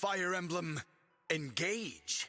Fire Emblem, engage.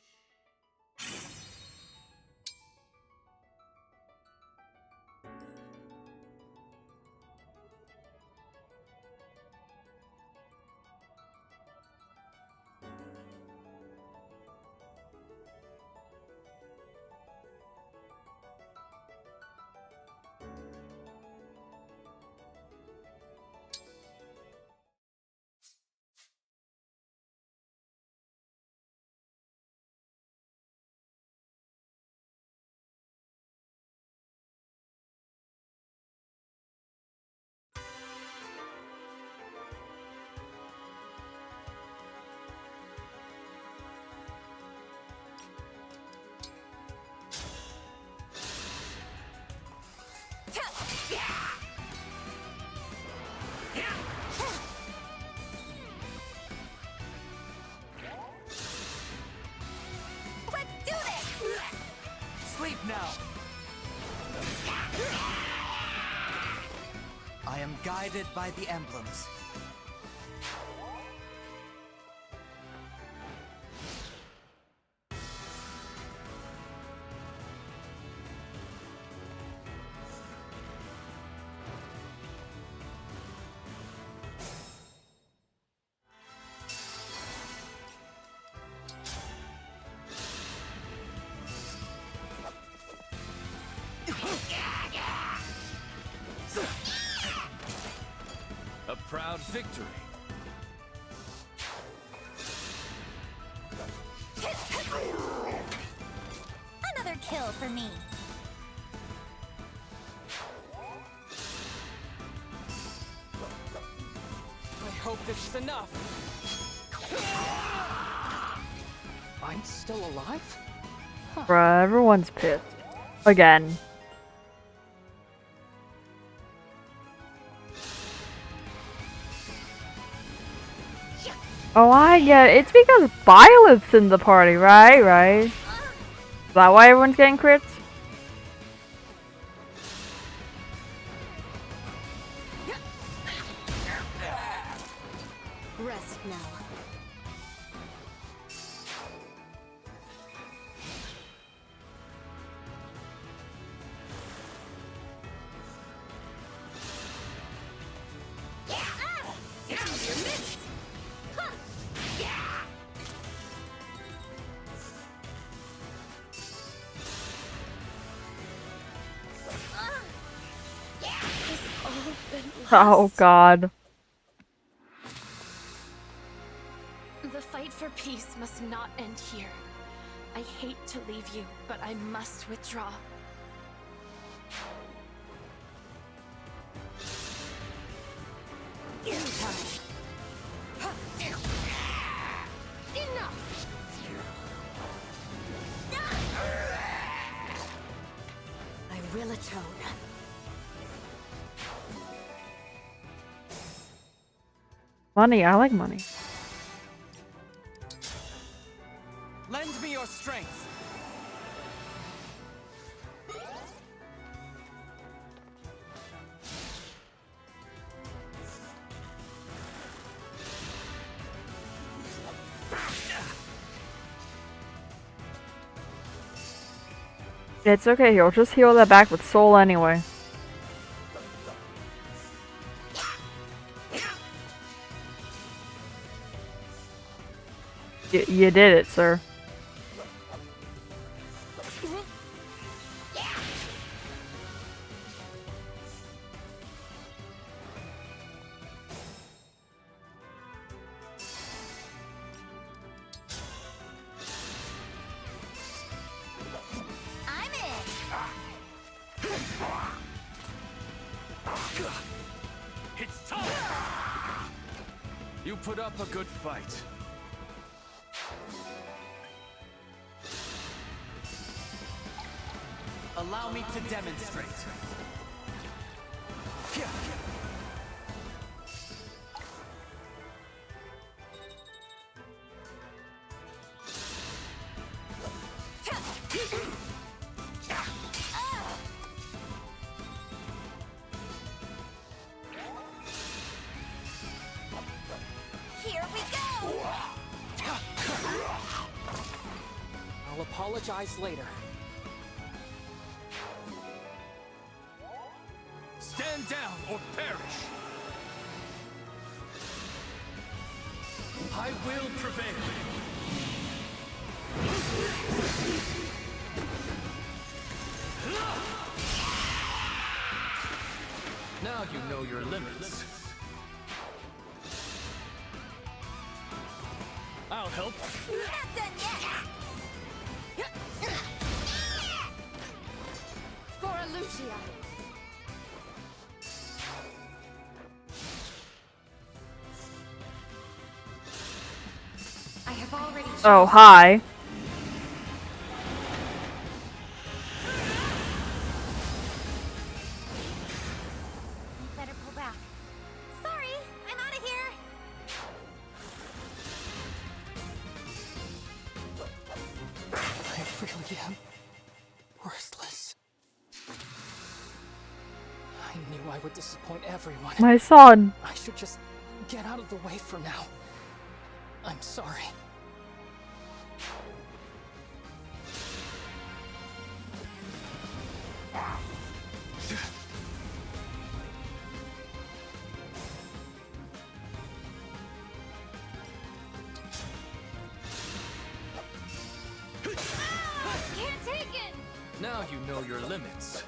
Sleep now. I am guided by the emblems. A proud victory. Another kill for me. I hope this is enough. I'm still alive? Bruh, everyone's pissed. Again. Oh, I get it. It's because Violet's in the party, right? Right? Is that why everyone's getting crits? Rest now. Oh god. The fight for peace must not end here. I hate to leave you, but I must withdraw. Enough. I will atone. Money, I like money. Lend me your strength. It's okay, he'll just heal that back with soul anyway. You did it, sir. I'm in. It's time! You put up a good fight. Allow me to demonstrate. Here we go. apologize later. Stand down or perish! I will prevail! Now you know your limits. I'll help. Not done yet! For Lucia. I have already Oh, hi. Better pull back. Sorry, I'm out of here. I really am worthless. I knew I would disappoint everyone. My son. I should just get out of the way for now. I'm sorry. Can't take it! Now you know your limits.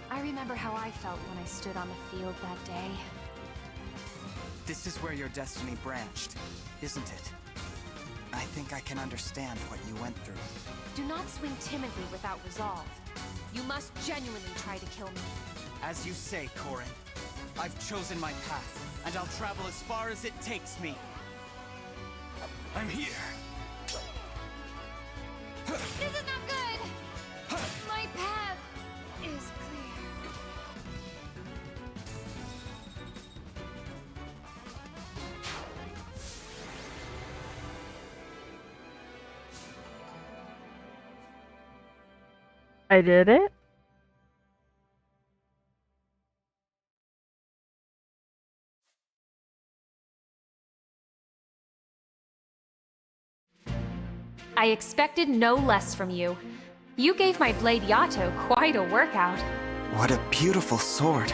I remember how I felt when I stood on the field that day. This is where your destiny branched, isn't it? I think I can understand what you went through. Do not swing timidly without resolve. You must genuinely try to kill me. As you say, Corin, I've chosen my path, and I'll travel as far as it takes me. I'm here. This is not good! My path is clear. I did it? I expected no less from you. You gave my blade Yato quite a workout. What a beautiful sword.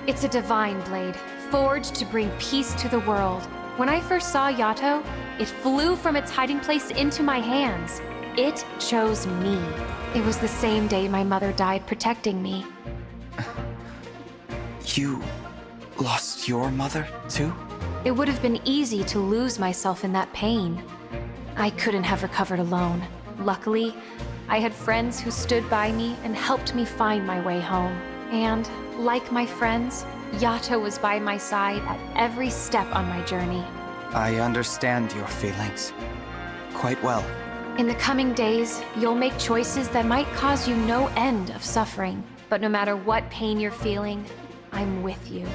It's a divine blade, forged to bring peace to the world. When I first saw Yato, it flew from its hiding place into my hands. It chose me. It was the same day my mother died protecting me. You lost your mother, too? It would have been easy to lose myself in that pain. I couldn't have recovered alone. Luckily, I had friends who stood by me and helped me find my way home. And, like my friends, Yato was by my side at every step on my journey. I understand your feelings. Quite well. In the coming days, you'll make choices that might cause you no end of suffering. But no matter what pain you're feeling, I'm with you.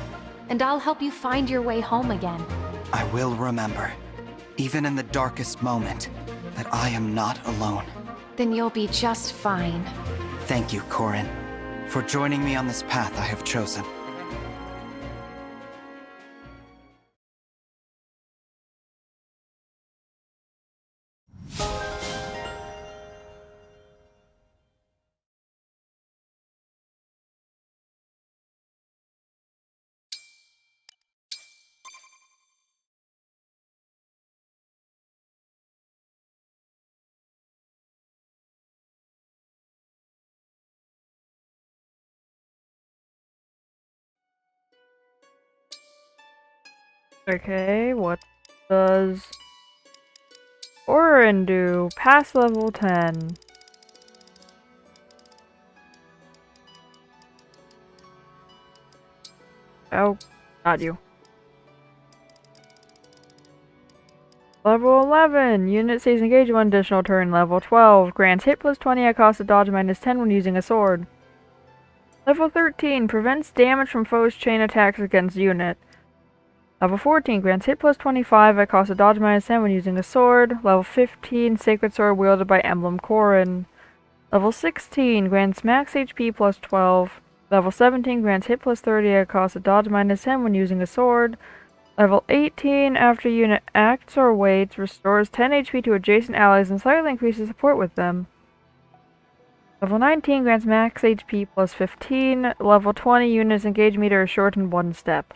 And I'll help you find your way home again. I will remember, even in the darkest moment, that I am not alone. Then you'll be just fine. Thank you, Corin, for joining me on this path I have chosen. Okay, what does Orin do? Pass level 10. Oh, not you. Level 11. Unit stays engaged 1 additional turn. Level 12. Grants hit plus 20 at cost of dodge minus 10 when using a sword. Level 13. Prevents damage from foes' chain attacks against unit. Level 14. Grants hit plus 25 at cost of dodge minus 10 when using a sword. Level 15. Sacred sword wielded by Emblem Corin. Level 16. Grants max HP plus 12. Level 17. Grants hit plus 30 at cost of dodge minus 10 when using a sword. Level 18, after unit acts or waits, restores 10 HP to adjacent allies and slightly increases support with them. Level 19 grants max HP plus 15. Level 20, units engage meter is shortened 1 step.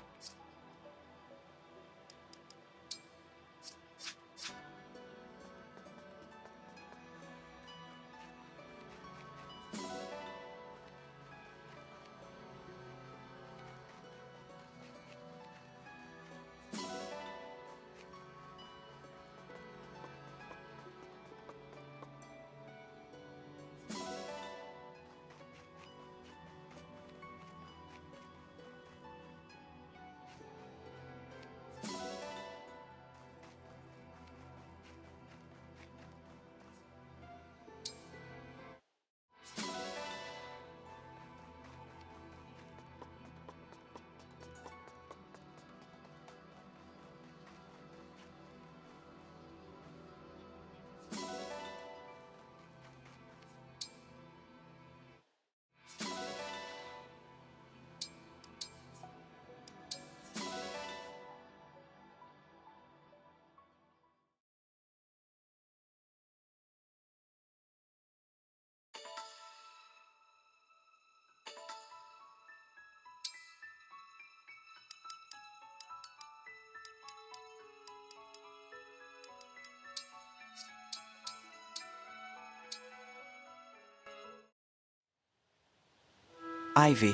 Ivy,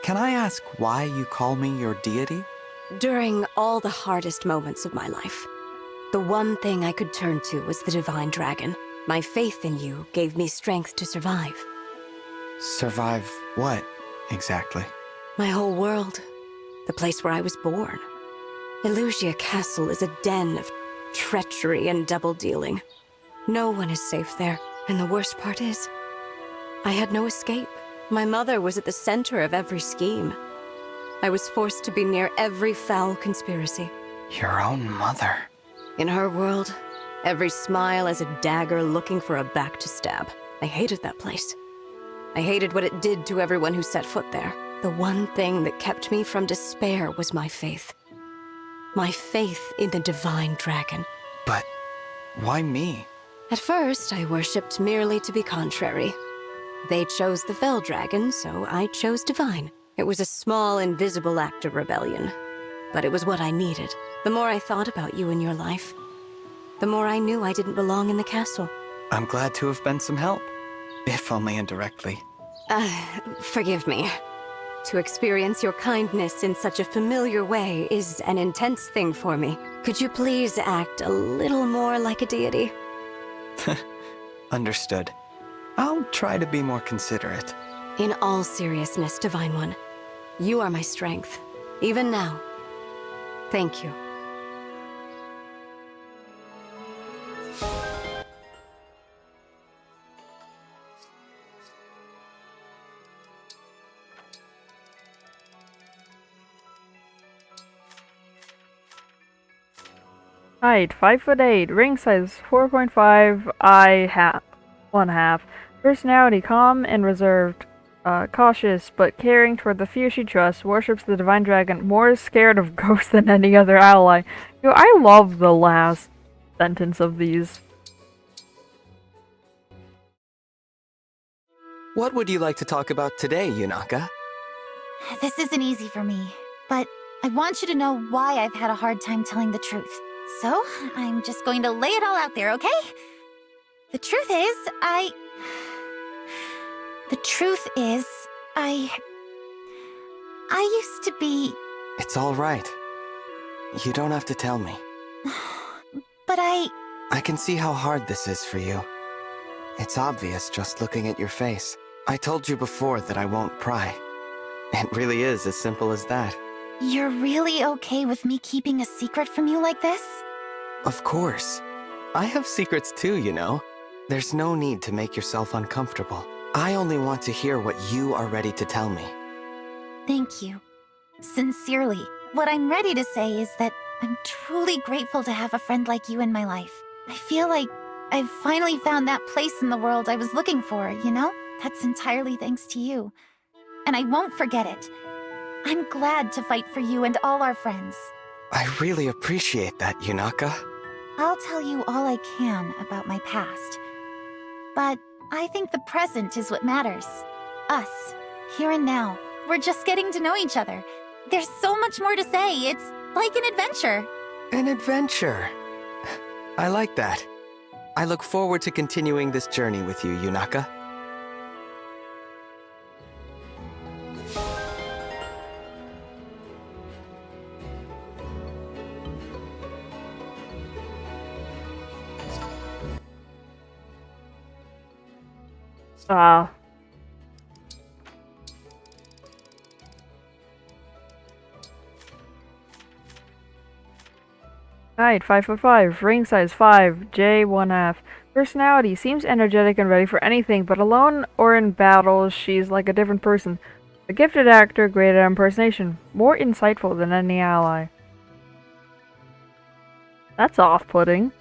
can I ask why you call me your deity? During all the hardest moments of my life, the one thing I could turn to was the Divine Dragon. My faith in you gave me strength to survive. Survive what, exactly? My whole world. The place where I was born. Elusia Castle is a den of treachery and double-dealing. No one is safe there, and the worst part is, I had no escape. My mother was at the center of every scheme. I was forced to be near every foul conspiracy. Your own mother? In her world, every smile is a dagger looking for a back to stab. I hated that place. I hated what it did to everyone who set foot there. The one thing that kept me from despair was my faith. My faith in the Divine Dragon. But why me? At first, I worshipped merely to be contrary. They chose the Fell Dragon, so I chose Divine. It was a small, invisible act of rebellion. But it was what I needed. The more I thought about you and your life, the more I knew I didn't belong in the castle. I'm glad to have been some help. If only indirectly. Forgive me. To experience your kindness in such a familiar way is an intense thing for me. Could you please act a little more like a deity? Understood. I'll try to be more considerate. In all seriousness, Divine One, you are my strength, even now. Thank you. Height 5'8", ring size 4.5, eye 1/2. Personality calm and reserved, cautious but caring toward the few she trusts. Worships the Divine Dragon, more scared of ghosts than any other ally. Yo, I love the last sentence of these. What would you like to talk about today, Yunaka? This isn't easy for me, but I want you to know why I've had a hard time telling the truth. So, I'm just going to lay it all out there, okay? The truth is, I used to be... It's all right. You don't have to tell me. But I can see how hard this is for you. It's obvious just looking at your face. I told you before that I won't pry. It really is as simple as that. You're really okay with me keeping a secret from you like this? Of course. I have secrets too, you know. There's no need to make yourself uncomfortable. I only want to hear what you are ready to tell me. Thank you. Sincerely, what I'm ready to say is that I'm truly grateful to have a friend like you in my life. I feel like I've finally found that place in the world I was looking for, you know? That's entirely thanks to you. And I won't forget it. I'm glad to fight for you and all our friends. I really appreciate that, Yunaka. I'll tell you all I can about my past. But I think the present is what matters. Us, here and now. We're just getting to know each other. There's so much more to say. It's like an adventure. An adventure. I like that. I look forward to continuing this journey with you, Yunaka. Ah. Height 5'5", ring size 5, J 1/2. Personality seems energetic and ready for anything, but alone or in battles, she's like a different person. A gifted actor, great at impersonation, more insightful than any ally. That's off-putting.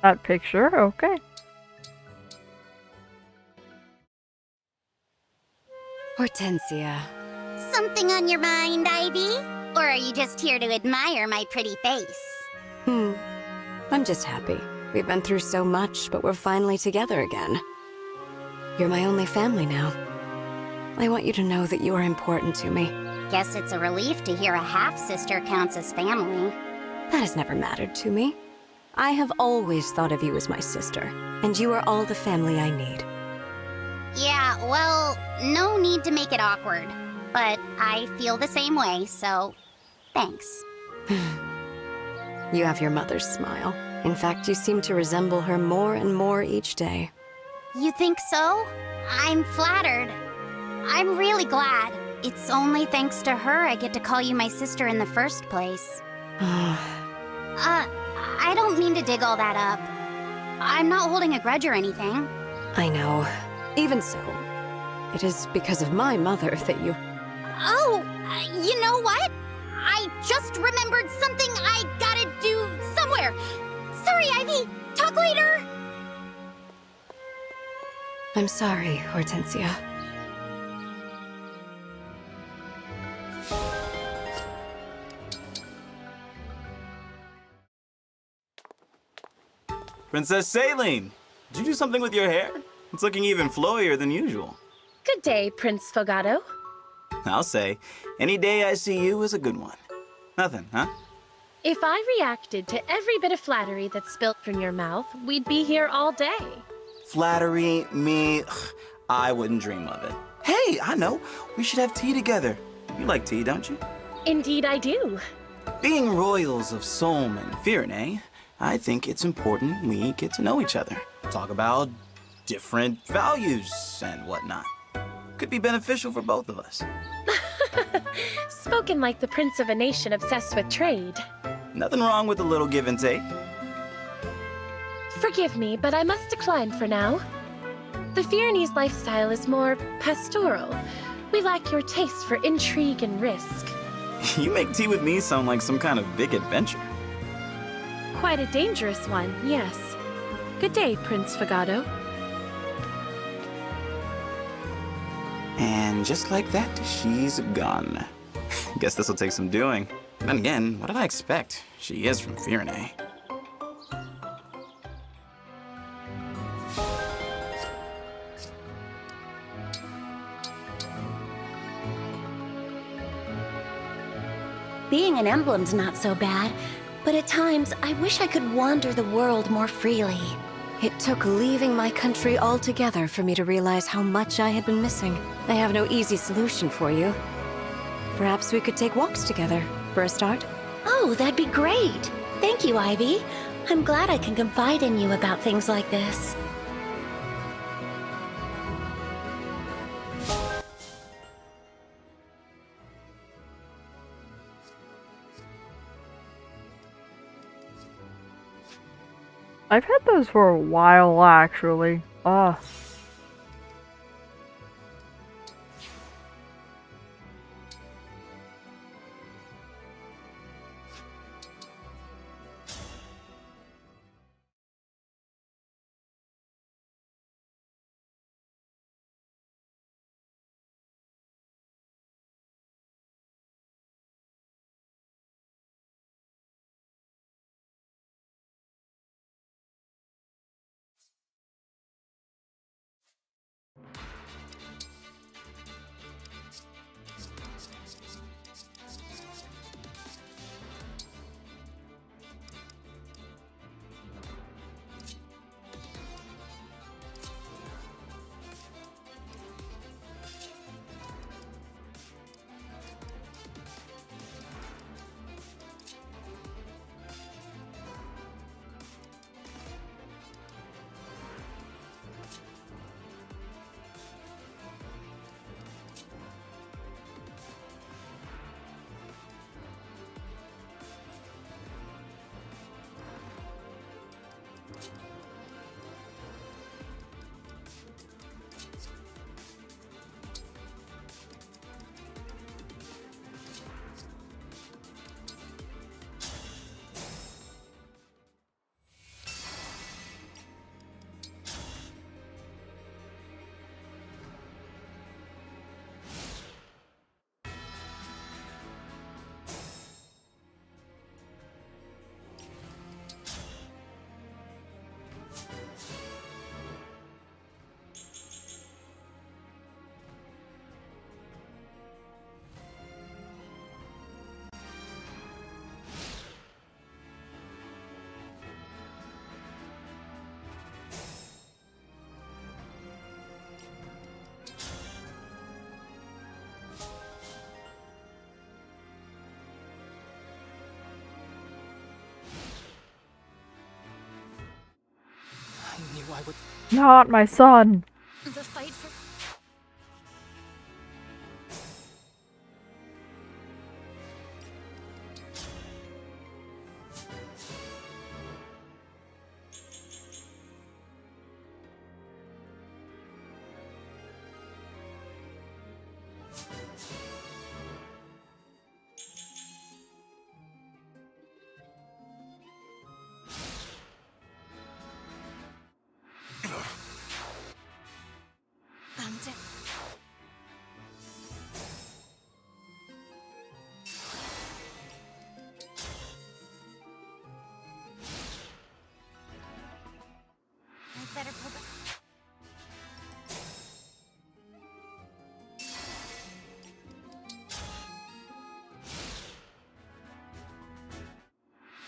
That picture, okay. Hortensia. Something on your mind, Ivy? Or are you just here to admire my pretty face? I'm just happy. We've been through so much, but we're finally together again. You're my only family now. I want you to know that you are important to me. Guess it's a relief to hear a half-sister counts as family. That has never mattered to me. I have always thought of you as my sister, and you are all the family I need. Yeah, well, no need to make it awkward. But I feel the same way, so thanks. You have your mother's smile. In fact, you seem to resemble her more and more each day. You think so? I'm flattered. I'm really glad. It's only thanks to her I get to call you my sister in the first place. I don't mean to dig all that up. I'm not holding a grudge or anything. I know. Even so, it is because of my mother that you... Oh, you know what? I just remembered something I gotta do somewhere. Sorry, Ivy. Talk later. I'm sorry, Hortensia. Princess Saline, did you do something with your hair? It's looking even flowier than usual. Good day, Prince Fogado. I'll say, any day I see you is a good one. Nothing, huh? If I reacted to every bit of flattery that's spilt from your mouth, we'd be here all day. Flattery, me, I wouldn't dream of it. Hey, I know, we should have tea together. You like tea, don't you? Indeed I do. Being royals of Solm and Firene, I think it's important we get to know each other. Talk about different values and whatnot. Could be beneficial for both of us. Spoken like the prince of a nation obsessed with trade. Nothing wrong with a little give and take. Forgive me, but I must decline for now. The Firenese lifestyle is more pastoral. We lack your taste for intrigue and risk. You make tea with me sound like some kind of big adventure. Quite a dangerous one, yes. Good day, Prince Fogado. And just like that, she's gone. Guess this'll take some doing. Then again, what did I expect? She is from Firene. Being an emblem's not so bad, but at times I wish I could wander the world more freely. It took leaving my country altogether for me to realize how much I had been missing. I have no easy solution for you. Perhaps we could take walks together, for a start? Oh, that'd be great. Thank you, Ivy. I'm glad I can confide in you about things like this. I've had those for a while, actually. Ah. I would... Not my son. The fight for... I'd better pull back.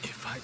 If I...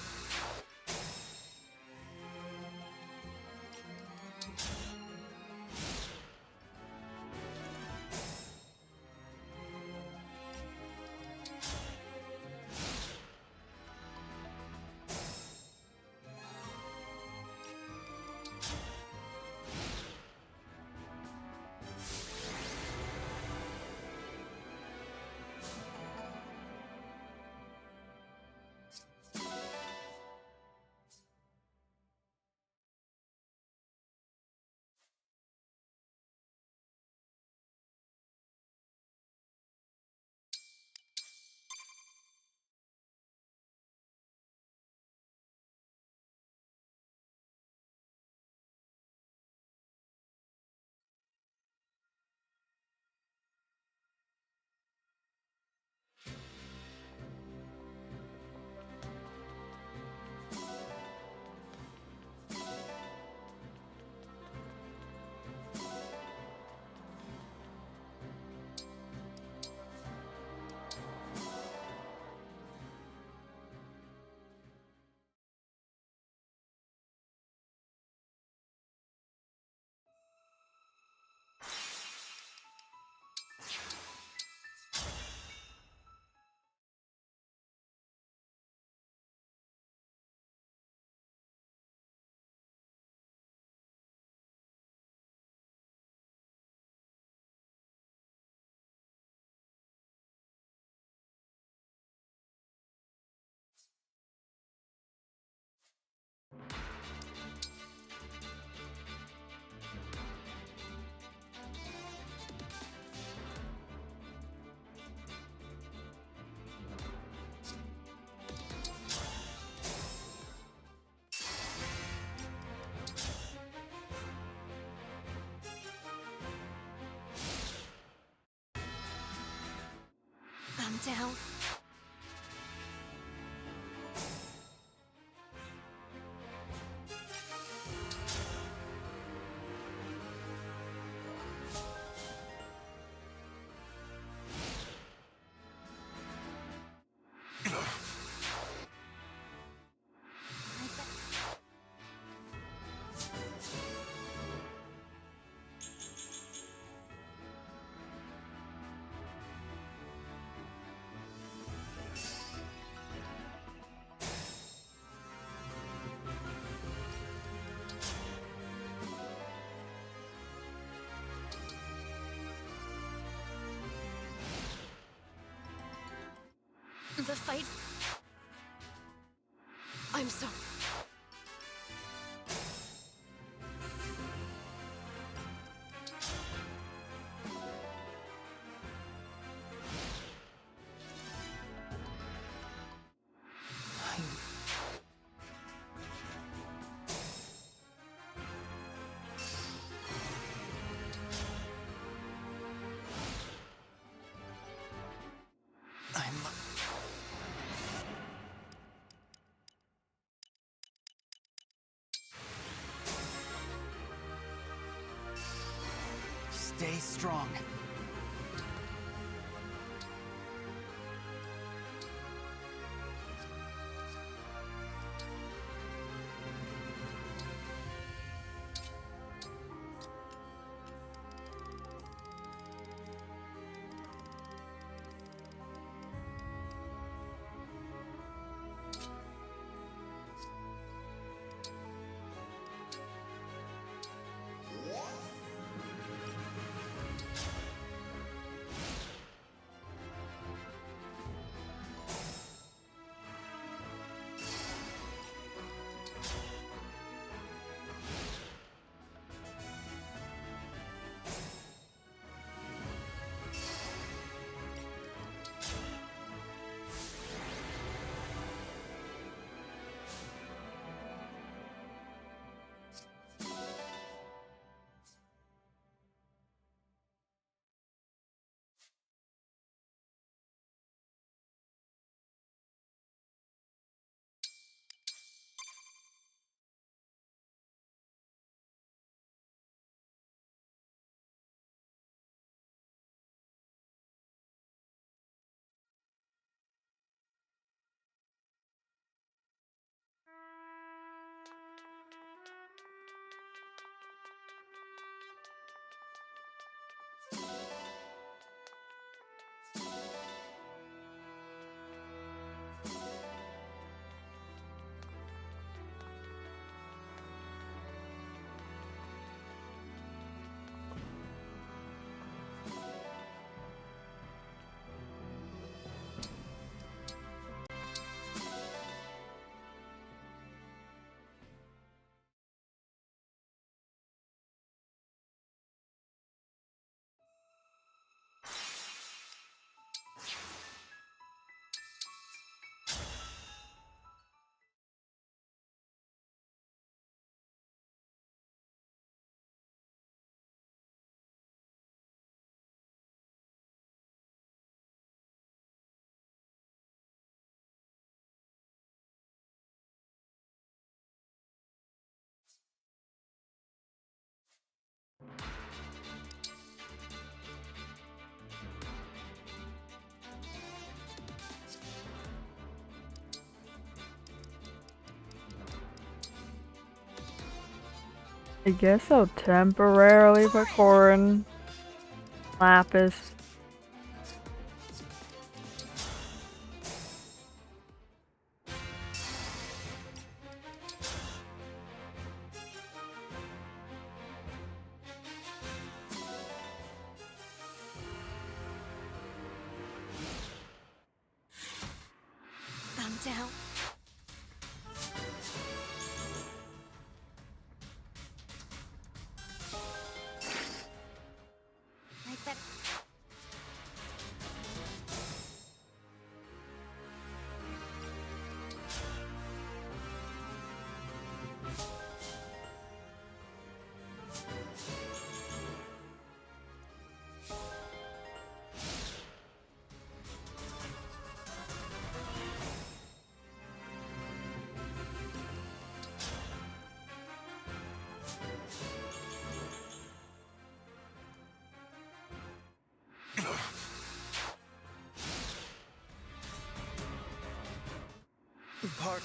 I'm down. The fight... I'm sorry. Stay strong. I guess I'll temporarily put Corin, Lapis. I'm down. I better. Part.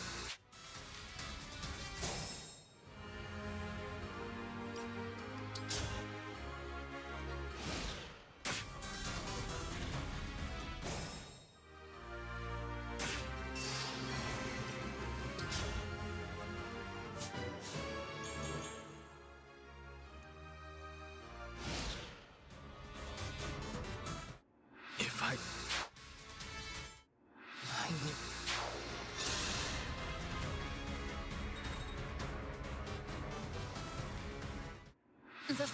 If I knew. The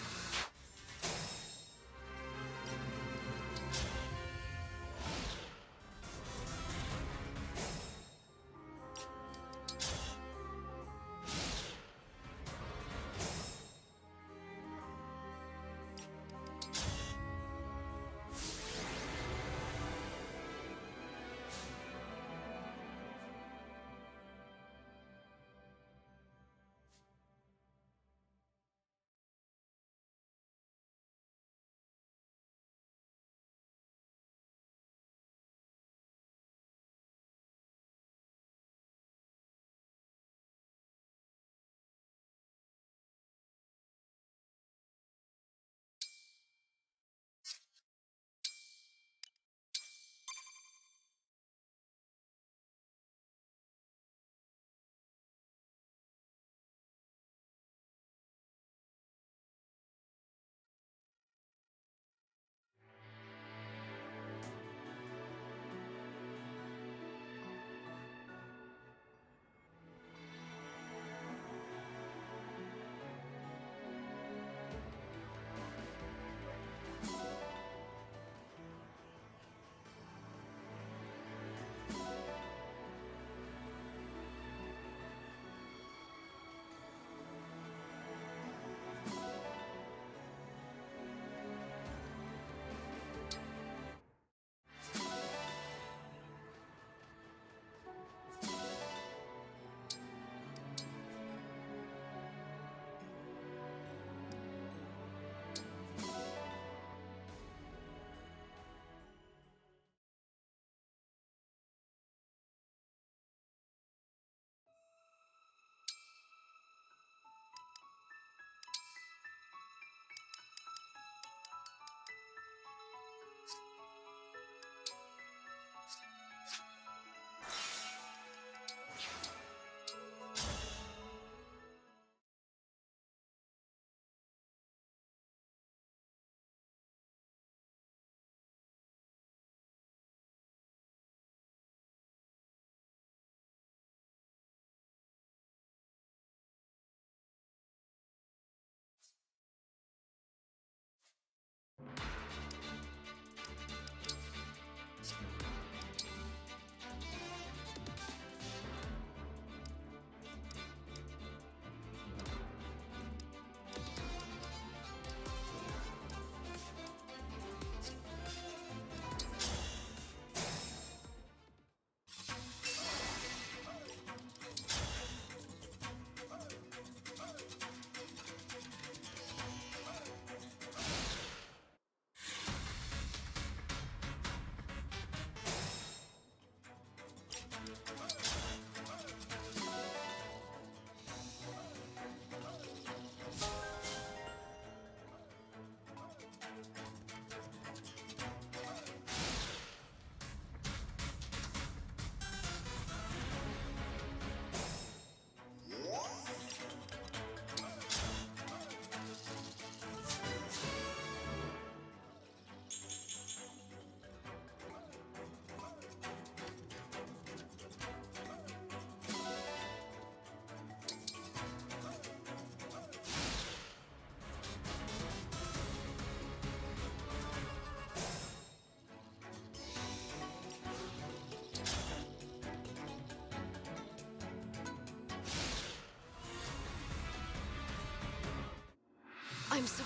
I'm so...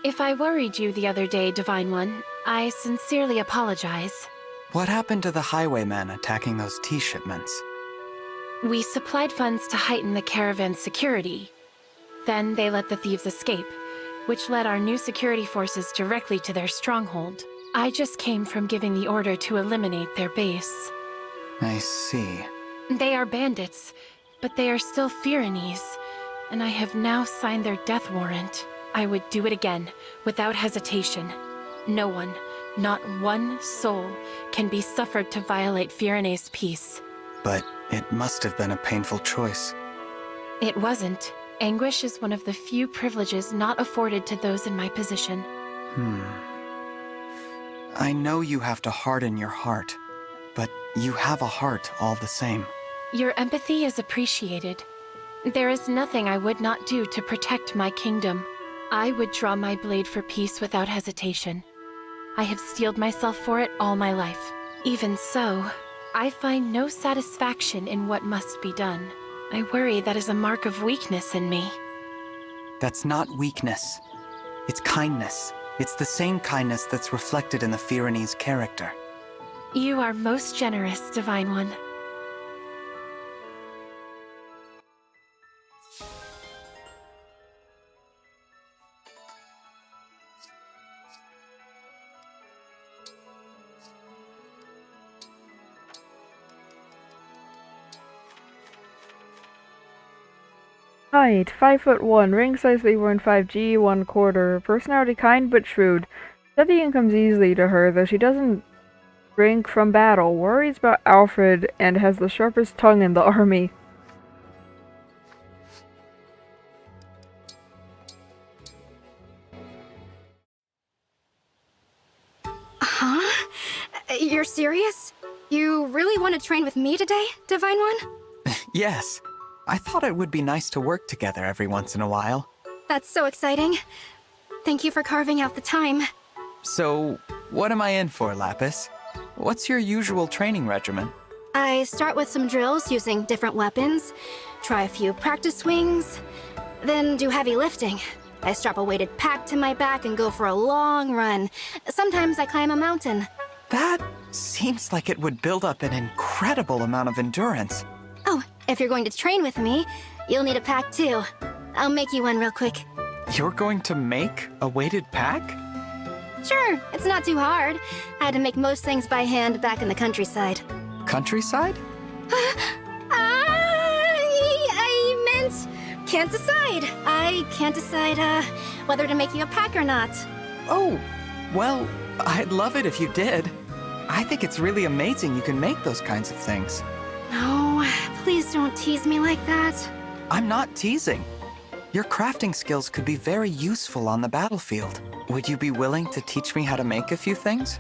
If I worried you the other day, Divine One, I sincerely apologize. What happened to the highwaymen attacking those tea shipments? We supplied funds to heighten the caravan's security. Then they let the thieves escape, which led our new security forces directly to their stronghold. I just came from giving the order to eliminate their base. I see. They are bandits, but they are still Fyranese, and I have now signed their death warrant. I would do it again, without hesitation. No one, not one soul, can be suffered to violate Fyrane's peace. But it must have been a painful choice. It wasn't. Anguish is one of the few privileges not afforded to those in my position. I know you have to harden your heart, but you have a heart all the same. Your empathy is appreciated. There is nothing I would not do to protect my kingdom. I would draw my blade for peace without hesitation. I have steeled myself for it all my life. Even so, I find no satisfaction in what must be done. I worry that is a mark of weakness in me. That's not weakness. It's kindness. It's the same kindness that's reflected in the Fyranese character. You are most generous, Divine One. Height, 5'1", ring size 3.5G, 1/4. Personality kind but shrewd. Studying comes easily to her, though she doesn't shrink from battle, worries about Alfred, and has the sharpest tongue in the army. Huh? You're serious? You really want to train with me today, Divine One? Yes. I thought it would be nice to work together every once in a while. That's so exciting. Thank you for carving out the time. So, what am I in for, Lapis? What's your usual training regimen? I start with some drills using different weapons, try a few practice swings, then do heavy lifting. I strap a weighted pack to my back and go for a long run. Sometimes I climb a mountain. That seems like it would build up an incredible amount of endurance. Oh, if you're going to train with me, you'll need a pack too. I'll make you one real quick. You're going to make a weighted pack? Sure, it's not too hard. I had to make most things by hand back in the countryside. Countryside? I meant can't decide. I can't decide whether to make you a pack or not. Oh, well, I'd love it if you did. I think it's really amazing you can make those kinds of things. No, please don't tease me like that. I'm not teasing. Your crafting skills could be very useful on the battlefield. Would you be willing to teach me how to make a few things?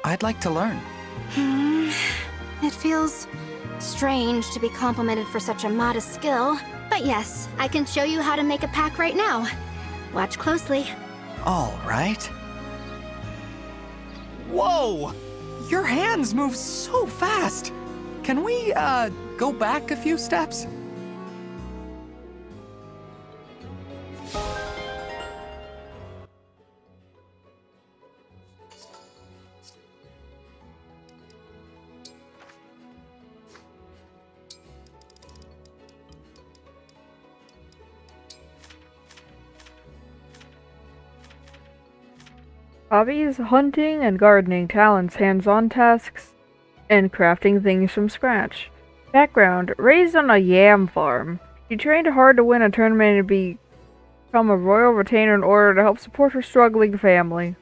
I'd like to learn. It feels strange to be complimented for such a modest skill. But yes, I can show you how to make a pack right now. Watch closely. All right. Whoa! Your hands move so fast! Can we, go back a few steps? Hobbies, hunting and gardening, talents, hands-on tasks, and crafting things from scratch. Background, raised on a yam farm. She trained hard to win a tournament and become a royal retainer in order to help support her struggling family.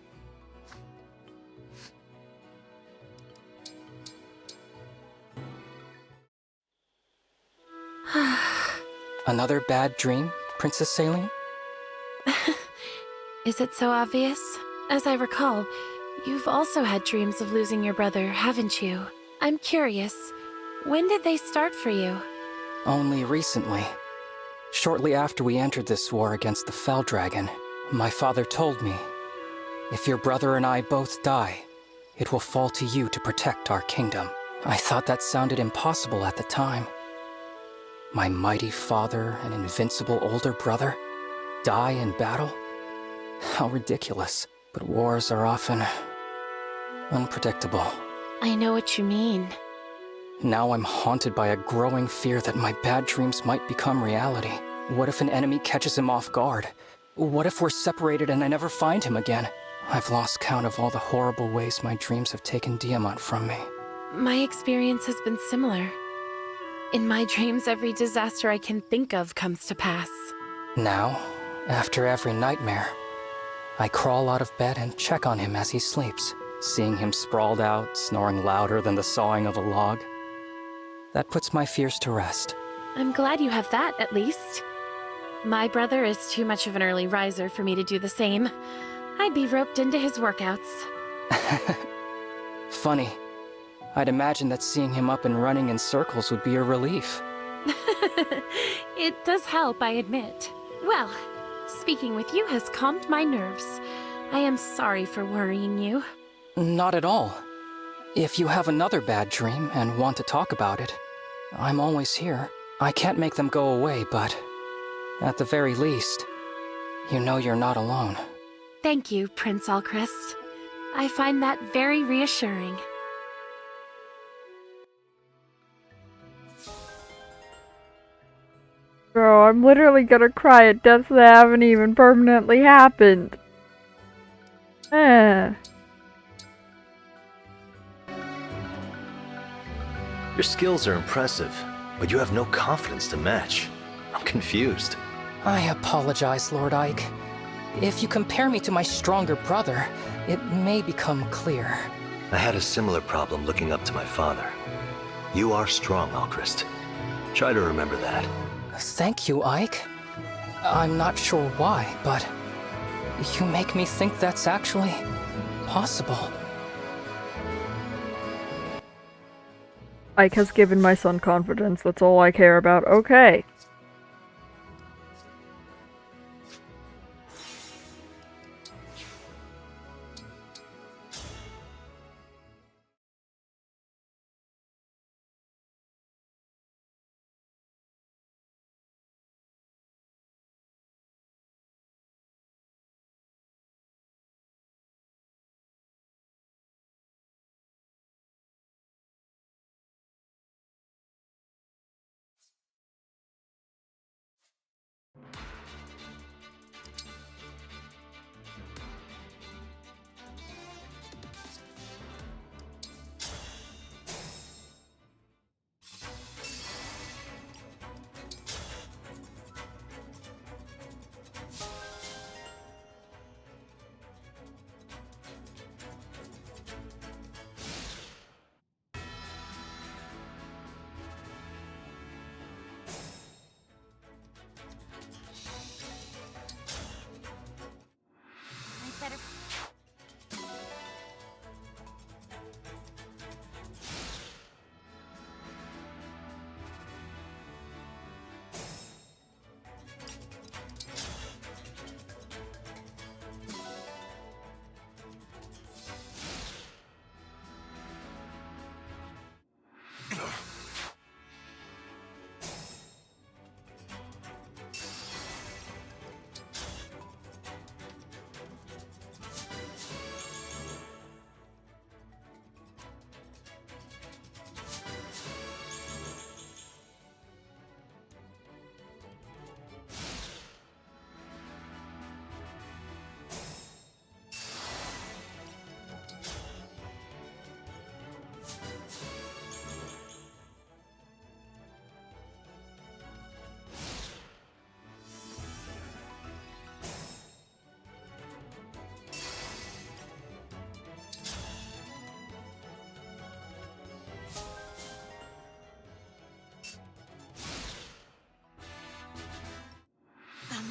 Another bad dream, Princess Saline? Is it so obvious? As I recall, you've also had dreams of losing your brother, haven't you? I'm curious, when did they start for you? Only recently. Shortly after we entered this war against the Fell Dragon, my father told me, if your brother and I both die, it will fall to you to protect our kingdom. I thought that sounded impossible at the time. My mighty father and invincible older brother die in battle? How ridiculous. But wars are often unpredictable. I know what you mean. Now I'm haunted by a growing fear that my bad dreams might become reality. What if an enemy catches him off guard? What if we're separated and I never find him again? I've lost count of all the horrible ways my dreams have taken Diamant from me. My experience has been similar. In my dreams, every disaster I can think of comes to pass. Now, after every nightmare, I crawl out of bed and check on him as he sleeps, seeing him sprawled out, snoring louder than the sawing of a log. That puts my fears to rest. I'm glad you have that, at least. My brother is too much of an early riser for me to do the same. I'd be roped into his workouts. Funny. I'd imagine that seeing him up and running in circles would be a relief. It does help, I admit. Well, speaking with you has calmed my nerves. I am sorry for worrying you. Not at all. If you have another bad dream and want to talk about it, I'm always here. I can't make them go away, but at the very least, you know you're not alone. Thank you, Prince Alcrest. I find that very reassuring. Bro, I'm literally gonna cry at deaths that haven't even permanently happened. Your skills are impressive, but you have no confidence to match. I'm confused. I apologize, Lord Ike. If you compare me to my stronger brother, it may become clear. I had a similar problem looking up to my father. You are strong, Alcrest. Try to remember that. Thank you, Ike. I'm not sure why, but you make me think that's actually possible. Ike has given my son confidence. That's all I care about. Okay.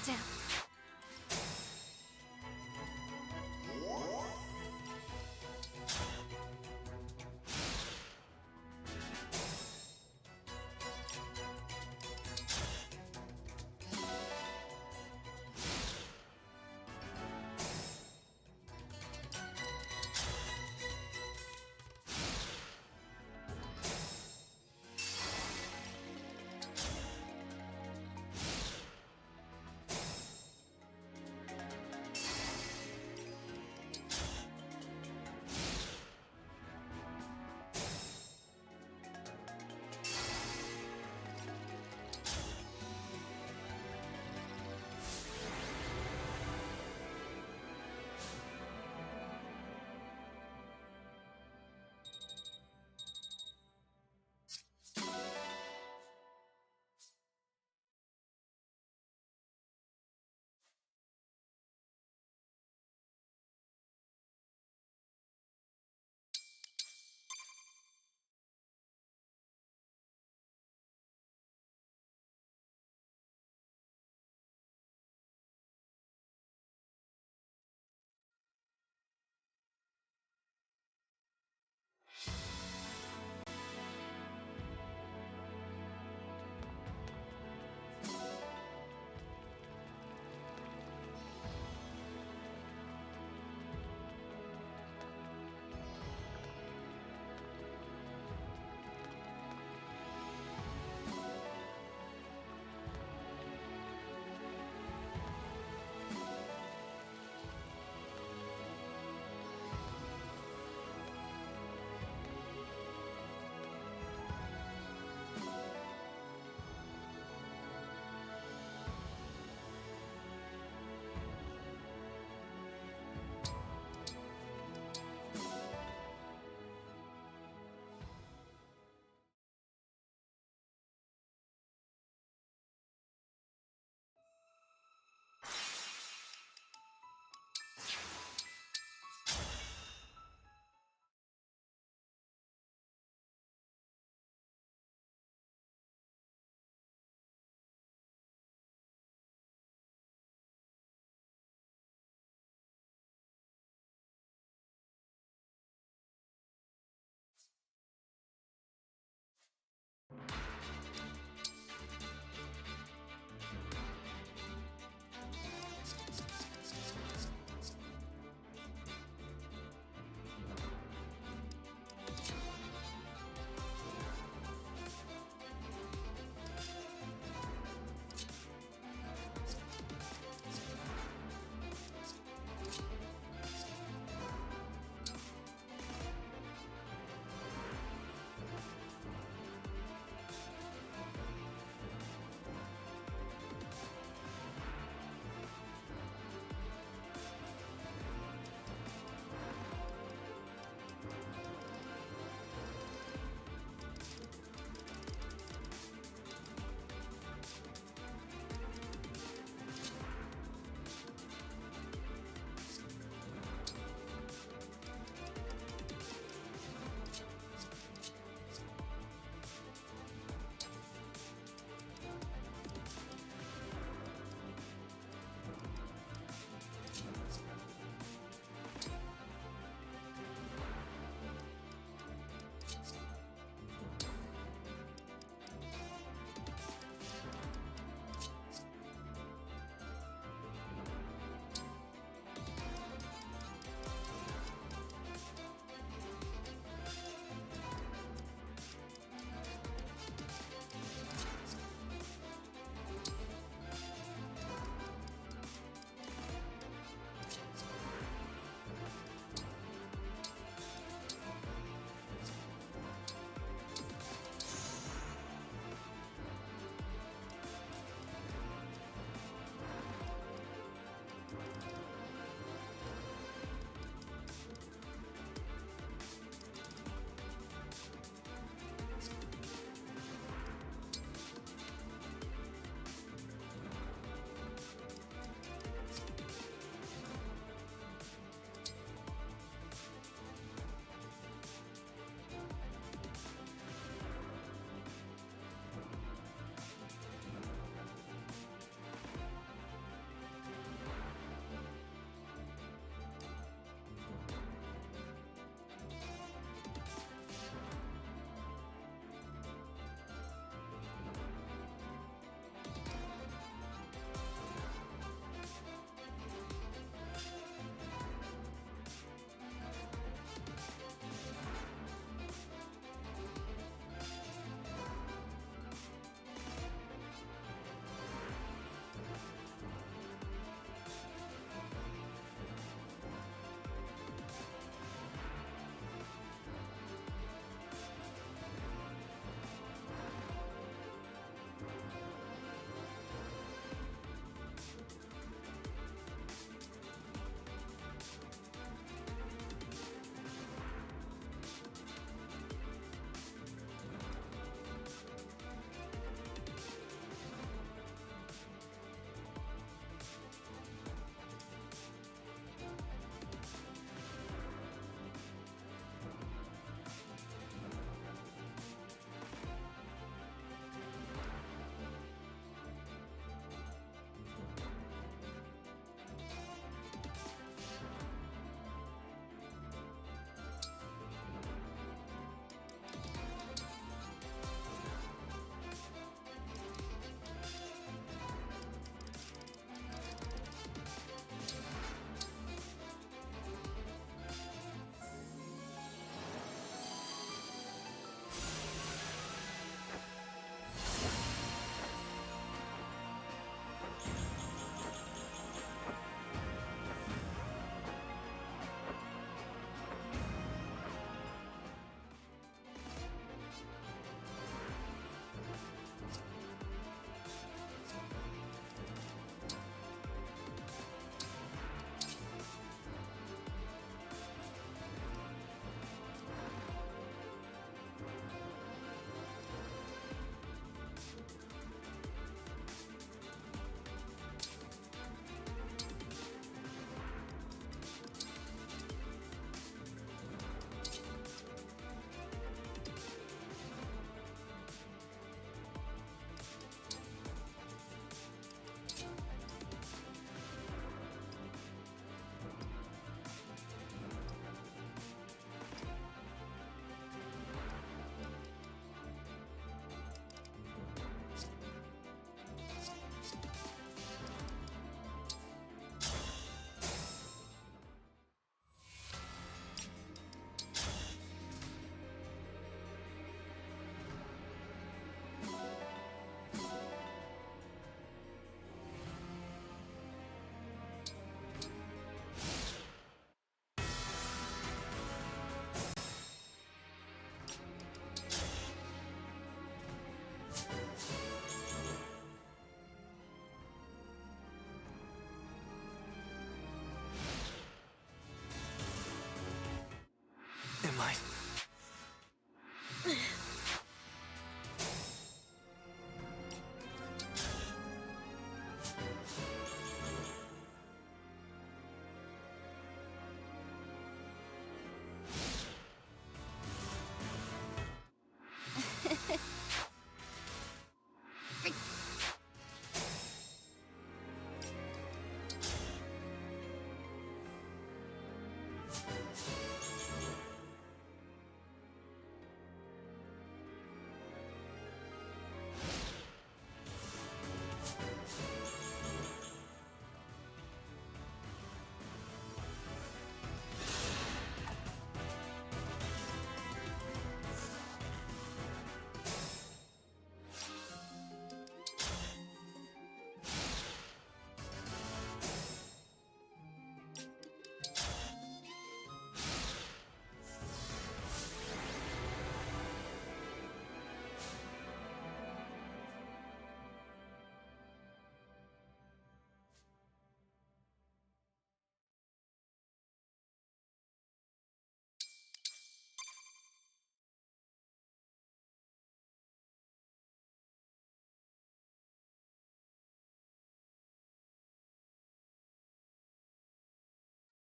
down.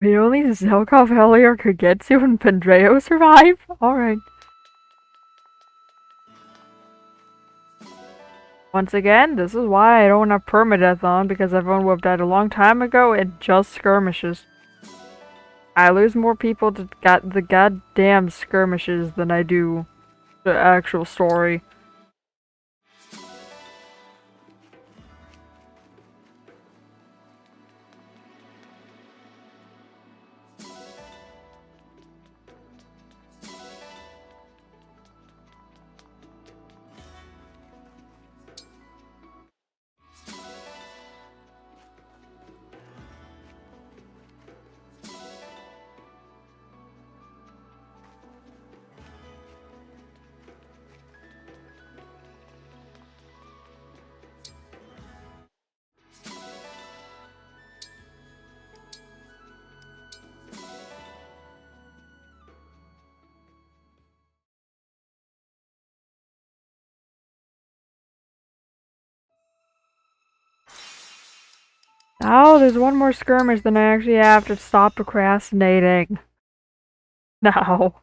The only Zelkov Helior could get to and Pendreo survive? Alright. Once again, this is why I don't have permadeath on, because everyone would have died a long time ago in just skirmishes. I lose more people to the goddamn skirmishes than I do the actual story. Oh, there's one more skirmish, then I actually have to stop procrastinating. No.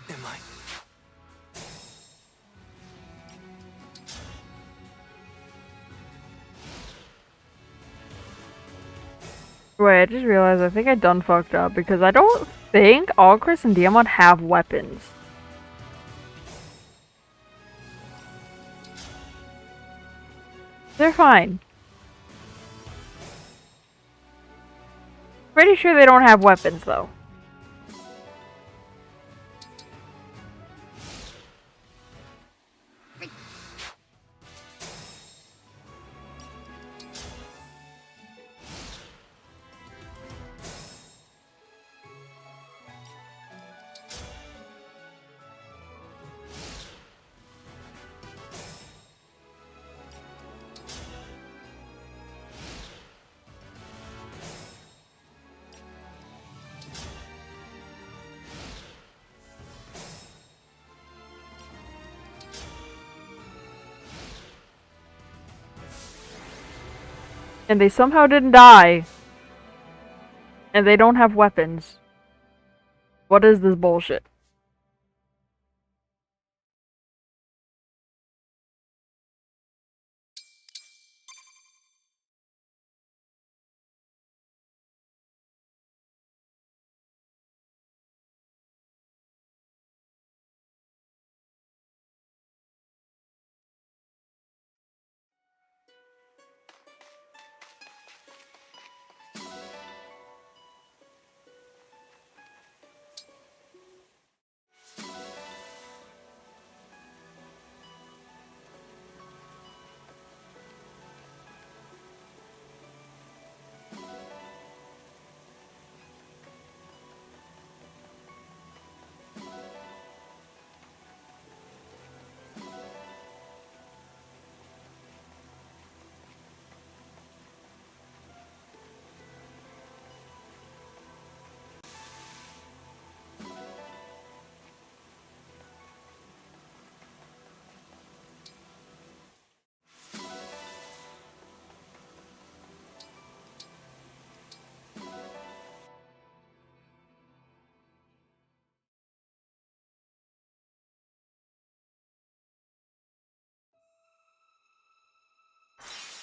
Am I? Wait, I just realized I think I done fucked up because I don't think Alcris and Diamond have weapons. They're fine. Pretty sure they don't have weapons though. And they somehow didn't die. And they don't have weapons. What is this bullshit?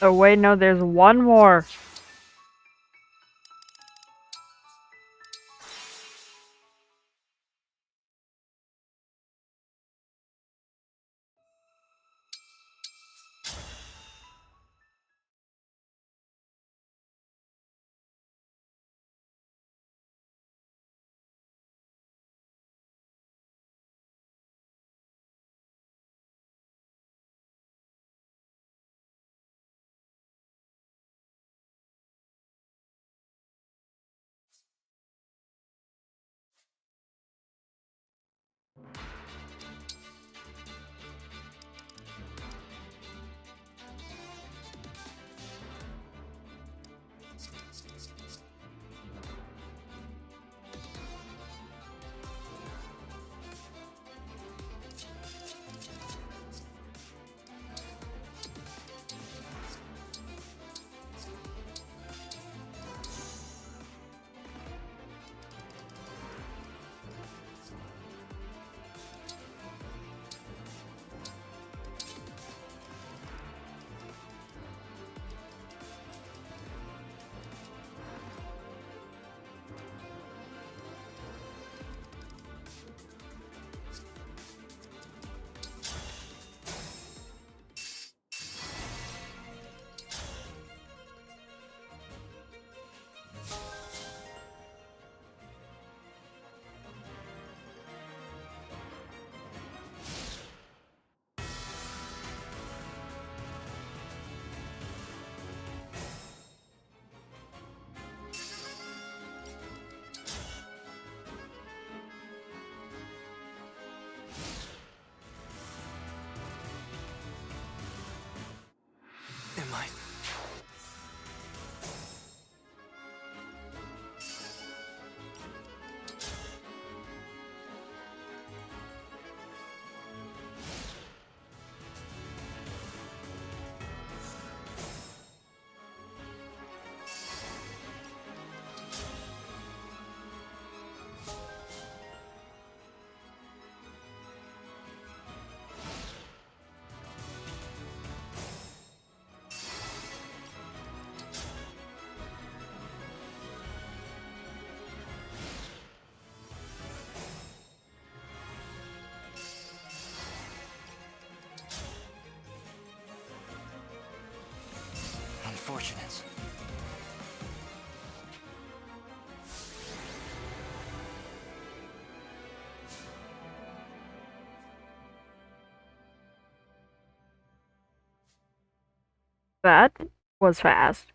Oh wait, no, there's one more. Am I? Unfortunate. That was fast.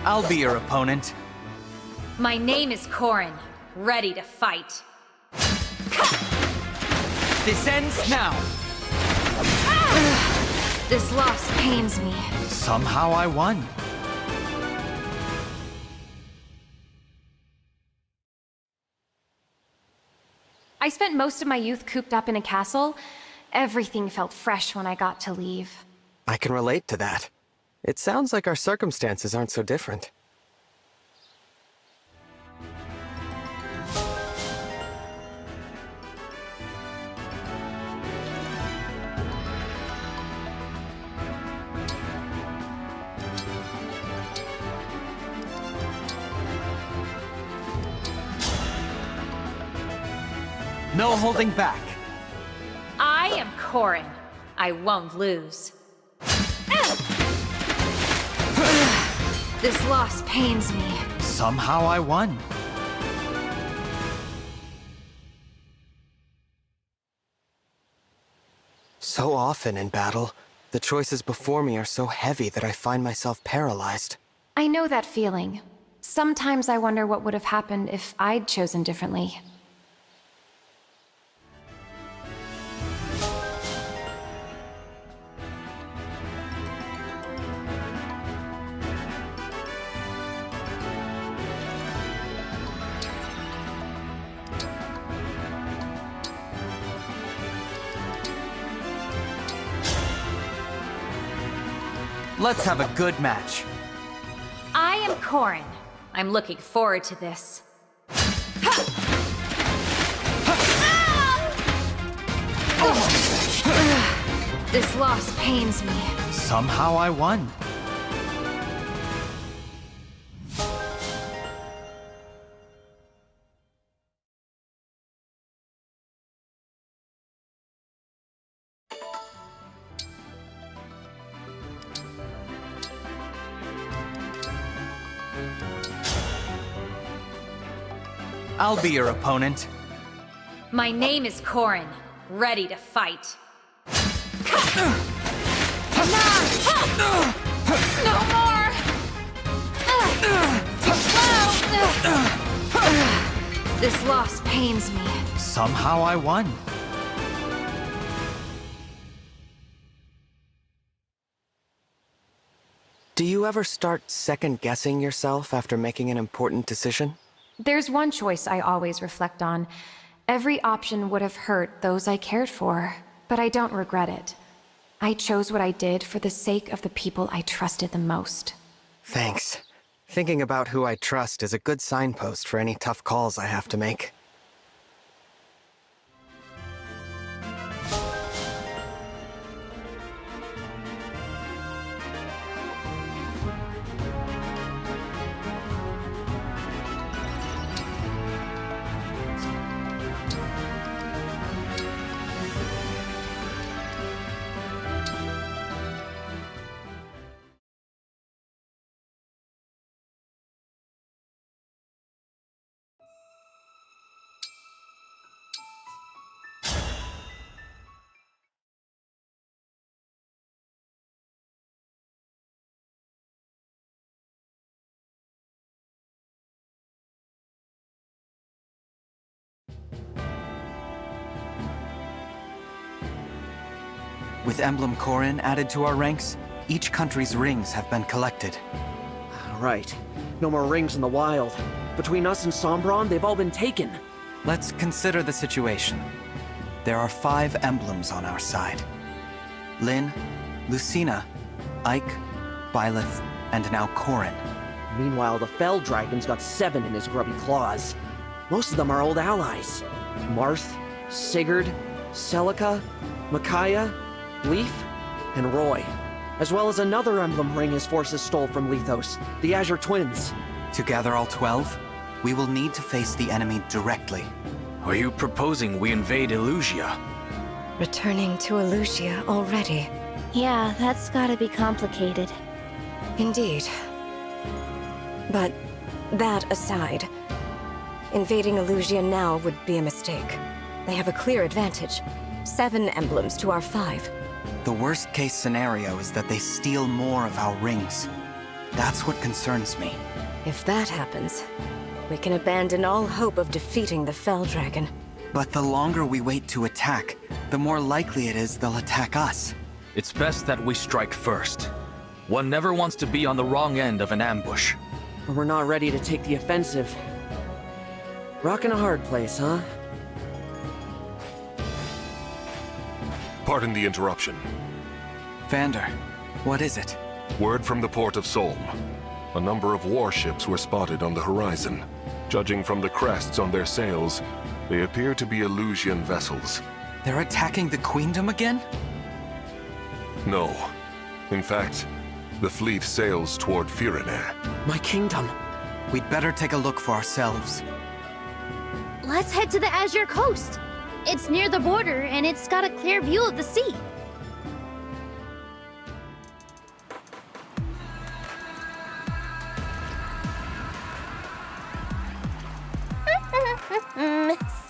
I'll be your opponent. My name is Corin, ready to fight. This ends now. This loss pains me. Somehow I won. I spent most of my youth cooped up in a castle. Everything felt fresh when I got to leave. I can relate to that. It sounds like our circumstances aren't so different. No holding back. I am Corin. I won't lose. This loss pains me. Somehow I won. So often in battle, the choices before me are so heavy that I find myself paralyzed. I know that feeling. Sometimes I wonder what would have happened if I'd chosen differently. Let's have a good match. I am Corin. I'm looking forward to this. This loss pains me. Somehow I won. I'll be your opponent. My name is Corin, ready to fight. No more! This loss pains me. Somehow I won. Do you ever start second-guessing yourself after making an important decision? There's one choice I always reflect on. Every option would have hurt those I cared for, but I don't regret it. I chose what I did for the sake of the people I trusted the most. Thanks. Thinking about who I trust is a good signpost for any tough calls I have to make. With Emblem Corin added to our ranks, each country's rings have been collected. Right. No more rings in the wild. Between us and Sombron, they've all been taken. Let's consider the situation. There are 5 emblems on our side. Lyn, Lucina, Ike, Byleth, and now Corin. Meanwhile, the Fell Dragon's got 7 in his grubby claws. Most of them are old allies. Marth, Sigurd, Celica, Micaiah, Leaf, and Roy. As well as another emblem ring his forces stole from Lethos, the Azure Twins. To gather all 12, we will need to face the enemy directly. Are you proposing we invade Elusia? Returning to Elusia already. Yeah, that's gotta be complicated. Indeed. But that aside, invading Elusia now would be a mistake. They have a clear advantage. 7 emblems to our 5. The worst-case scenario is that they steal more of our rings. That's what concerns me. If that happens, we can abandon all hope of defeating the Fell Dragon. But the longer we wait to attack, the more likely it is they'll attack us. It's best that we strike first. One never wants to be on the wrong end of an ambush. But we're not ready to take the offensive. Rockin' a hard place, huh? Pardon the interruption. Vander, what is it? Word from the port of Solm. A number of warships were spotted on the horizon. Judging from the crests on their sails, they appear to be Elusian vessels. They're attacking the Queendom again? No. In fact, the fleet sails toward Firene. My kingdom. We'd better take a look for ourselves. Let's head to the Azure Coast. It's near the border, and it's got a clear view of the sea.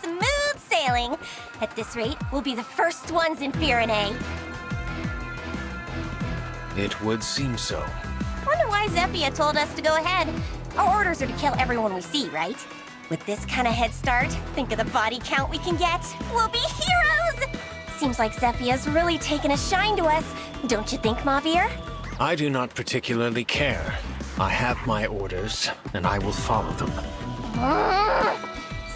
Smooth sailing. At this rate, we'll be the first ones in Firene. It would seem so. Wonder why Zephia told us to go ahead. Our orders are to kill everyone we see, right? With this kind of head start, think of the body count we can get. We'll be heroes! Seems like Zephia's really taken a shine to us. Don't you think, Mavir? I do not particularly care. I have my orders, and I will follow them.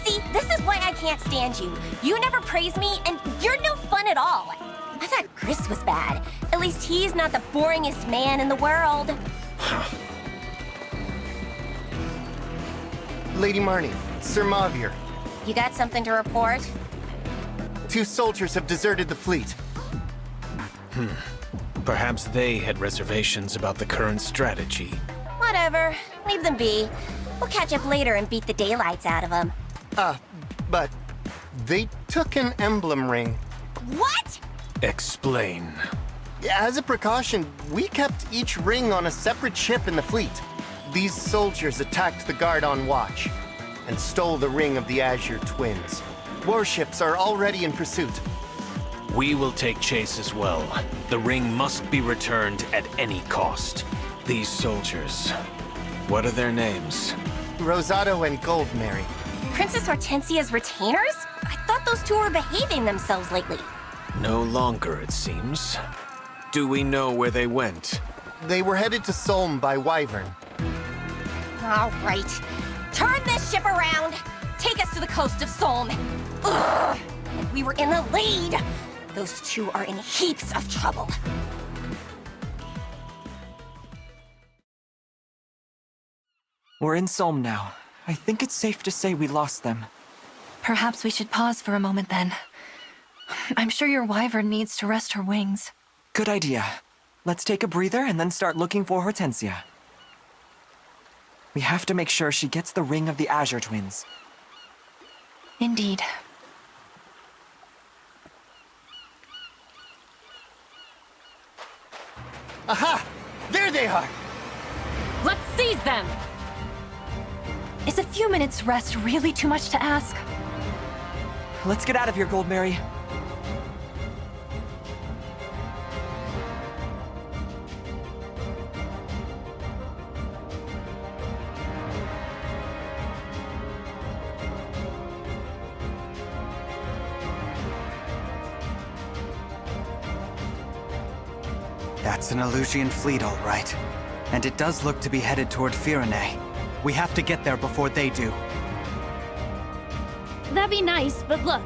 See, this is why I can't stand you. You never praise me, and you're no fun at all. I thought Chris was bad. At least he's not the boringest man in the world. Lady Marnie, Sir Mavir. You got something to report? 2 soldiers have deserted the fleet. Perhaps they had reservations about the current strategy. Whatever. Leave them be. We'll catch up later and beat the daylights out of them. But they took an emblem ring. What? Explain. As a precaution, we kept each ring on a separate ship in the fleet. These soldiers attacked the guard on watch and stole the ring of the Azure Twins. Warships are already in pursuit. We will take chase as well. The ring must be returned at any cost. These soldiers, what are their names? Rosado and Goldmary. Princess Hortensia's retainers? I thought those two were behaving themselves lately. No longer, it seems. Do we know where they went? They were headed to Solm by Wyvern. All right. Turn this ship around. Take us to the coast of Solm. Ugh! Like we were in the lead. Those two are in heaps of trouble. We're in Solm now. I think it's safe to say we lost them. Perhaps we should pause for a moment then. I'm sure your wyvern needs to rest her wings. Good idea. Let's take a breather and then start looking for Hortensia. We have to make sure she gets the ring of the Azure Twins. Indeed. Aha! There they are! Let's seize them! Is a few minutes rest really too much to ask? Let's get out of here, Goldmary. That's an Elusian fleet, all right. And it does look to be headed toward Firene. We have to get there before they do. That'd be nice, but look.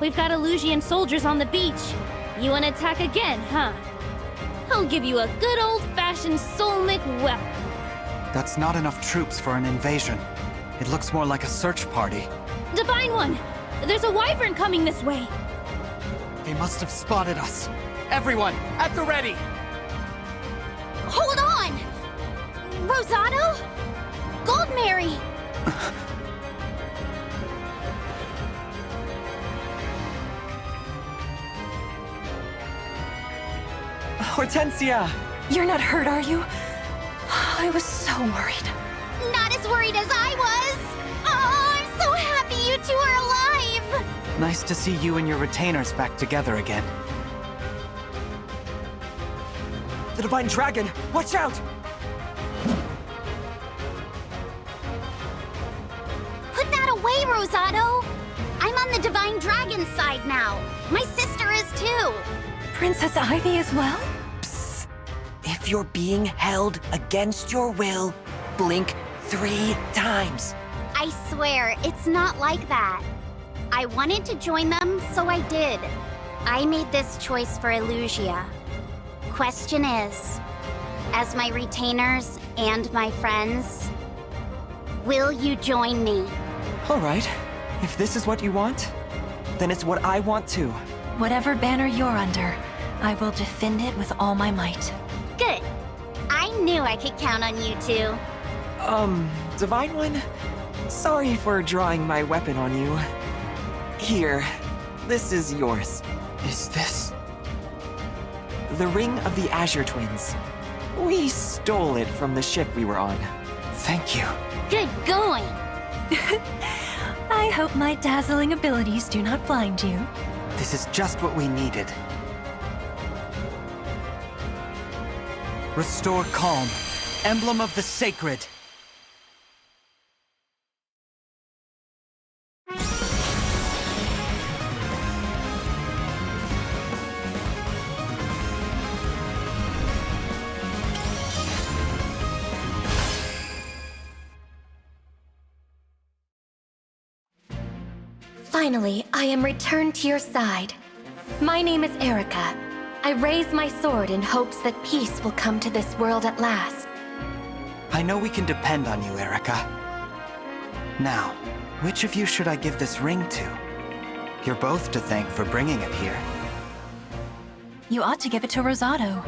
We've got Elusian soldiers on the beach. You wanna attack again, huh? I'll give you a good old-fashioned Solmic welcome. That's not enough troops for an invasion. It looks more like a search party. Divine One! There's a wyvern coming this way! They must have spotted us. Everyone, at the ready! Hold on! Rosado? Goldmary! Hortensia! You're not hurt, are you? I was so worried. Not as worried as I was! Oh, I'm so happy you two are alive! Nice to see you and your retainers back together again. The Divine Dragon! Watch out! Put that away, Rosado! I'm on the Divine Dragon's side now. My sister is too. Princess Ivy as well? Psst. If you're being held against your will, blink 3 times. I swear, it's not like that. I wanted to join them, so I did. I made this choice for Elusia. Question is, as my retainers and my friends, will you join me? All right. If this is what you want, then it's what I want too. Whatever banner you're under, I will defend it with all my might. Good. I knew I could count on you two. Divine One? Sorry for drawing my weapon on you. Here, this is yours. Is this... the Ring of the Azure Twins. We stole it from the ship we were on. Thank you. Good going. I hope my dazzling abilities do not blind you. This is just what we needed. Restore calm. Emblem of the Sacred. Finally, I am returned to your side. My name is Erica. I raise my sword in hopes that peace will come to this world at last. I know we can depend on you, Erica. Now, which of you should I give this ring to? You're both to thank for bringing it here. You ought to give it to Rosado.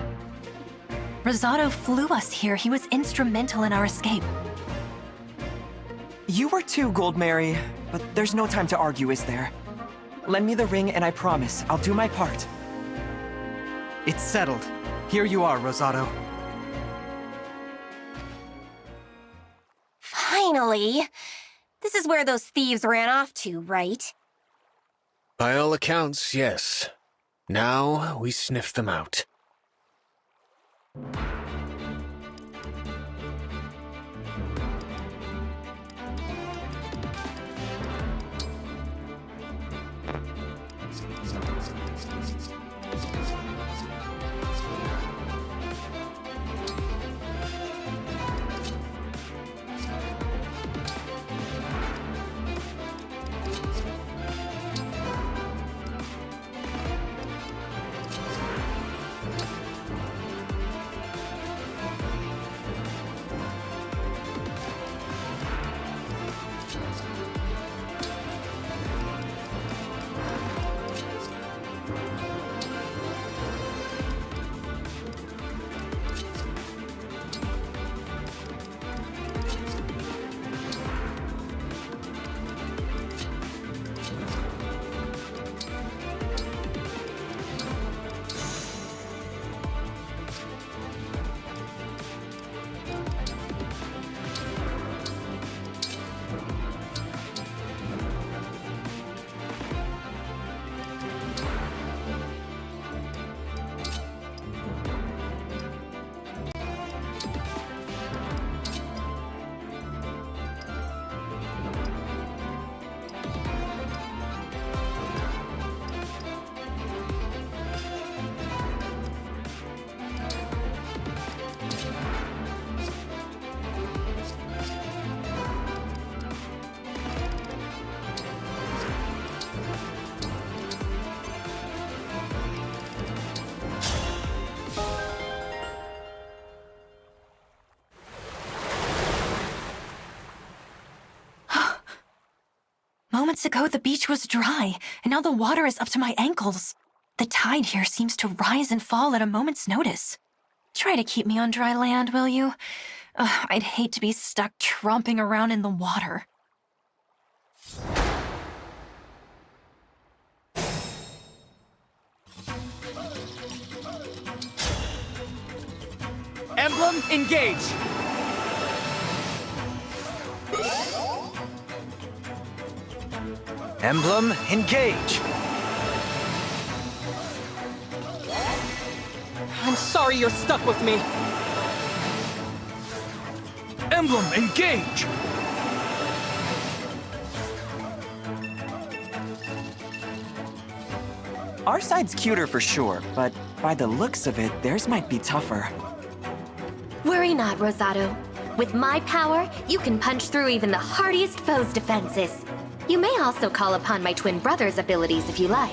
Rosado flew us here. He was instrumental in our escape. You were too, Goldmary, but there's no time to argue, is there? Lend me the ring and I promise I'll do my part. It's settled. Here you are, Rosado. Finally! This is where those thieves ran off to, right? By all accounts, yes. Now we sniff them out. Moments ago, the beach was dry, and now the water is up to my ankles. The tide here seems to rise and fall at a moment's notice. Try to keep me on dry land, will you? I'd hate to be stuck tromping around in the water. Emblem, engage! Emblem, engage! I'm sorry you're stuck with me. Emblem, engage! Our side's cuter for sure, but by the looks of it, theirs might be tougher. Worry not, Rosado. With my power, you can punch through even the hardiest foe's defenses. You may also call upon my twin brother's abilities if you like.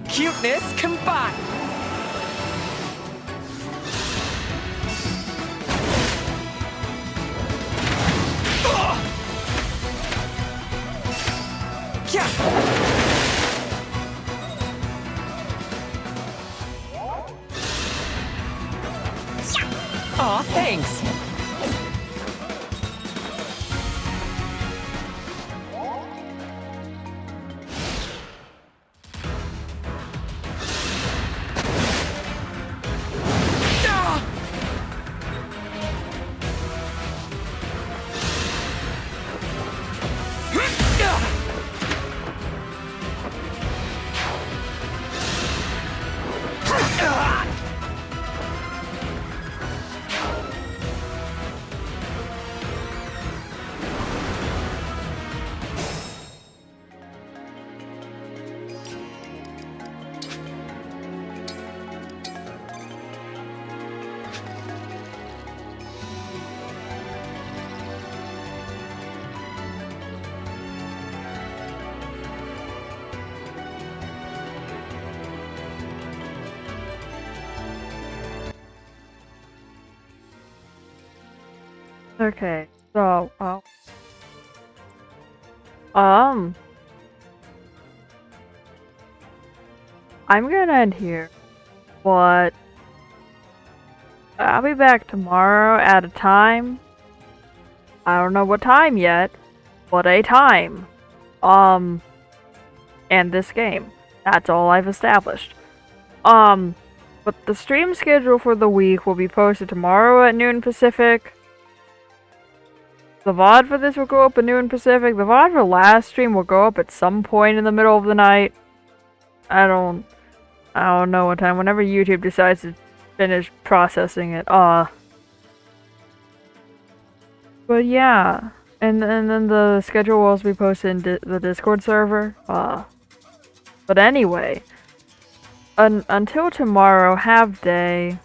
Cuteness combined! Aw, thanks! Okay, so, I'm gonna end here, but I'll be back tomorrow at a time. I don't know what time yet, but a time. And this game. That's all I've established. But the stream schedule for the week will be posted tomorrow at noon Pacific. The VOD for this will go up at noon Pacific. The VOD for last stream will go up at some point in the middle of the night. I don't know what time. Whenever YouTube decides to finish processing it. But yeah. And then the schedule will also be posted in the Discord server. But anyway. Until tomorrow, have day.